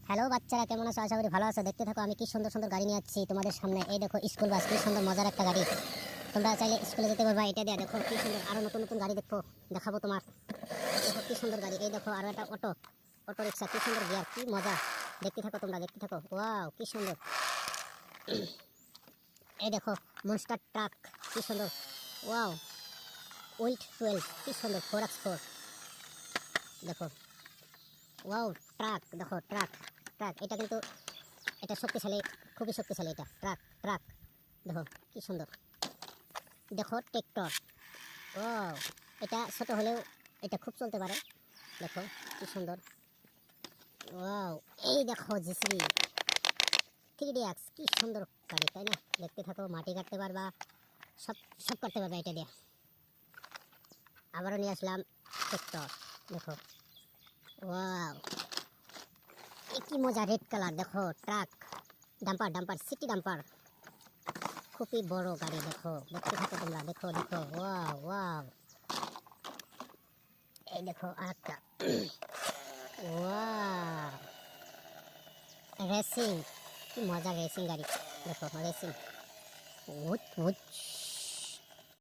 Hello বাচ্চারা, কেমন আছো? আশা করি ভালো আছো। দেখতে থাকো আমি কি সুন্দর সুন্দর গাড়ি নিয়ে যাচ্ছি তোমাদের সামনে। এই দেখো স্কুল বাস, কি সুন্দর মজার একটা গাড়ি। তোমরা চাইলে স্কুলে যেতে পারবা এটা দিয়ে। দেখো কি সুন্দর, আরো নতুন নতুন গাড়ি দেখো, দেখাবো তোমার। দেখো কি সুন্দর গাড়ি। এই দেখো আরো একটা অটো, অটো রিক্সা, কি সুন্দর গিয়ার, কি মজা। দেখতে থাকো তোমরা, দেখতে থাকো। ওয়াও কি সুন্দর। এই দেখো মনস্টার ট্রাক, কি সুন্দর। ওয়াও উইল্ট 12, কি সুন্দর 4x4। দেখো ওয়াও ট্রাক, দেখো ট্রাক, ট্রাক এটা কিন্তু এটা শক্তিশালী, খুবই শক্তিশালী এটা ট্রাক। ট্রাক দেখো কি সুন্দর। দেখো ট্রেক্টর, ও এটা ছোট হলেও এটা খুব চলতে পারে। দেখো কি সুন্দর। ওয়াও এই দেখো জিসিবি 3DX, কি সুন্দর গাড়ি, তাই না? দেখতে থাকো, মাটি কাটতে পারবা, সব সব করতে পারবা এটা দিয়ে। আবারও নিয়ে আসলাম ট্রেক্টর, দেখো। ওয়াও কি মজা, রেড কালার। দেখো truck, dumper, dumper city dumper, খুবই বড় গাড়ি। দেখো দেখতে থাকো তোমরা, দেখো দেখো। ওয়াও ওয়াও এই দেখো আরেকটা। ওয়াও রেসিং, কি মজা রেসিং গাড়ি। দেখো রেসিং, উঠ উঠ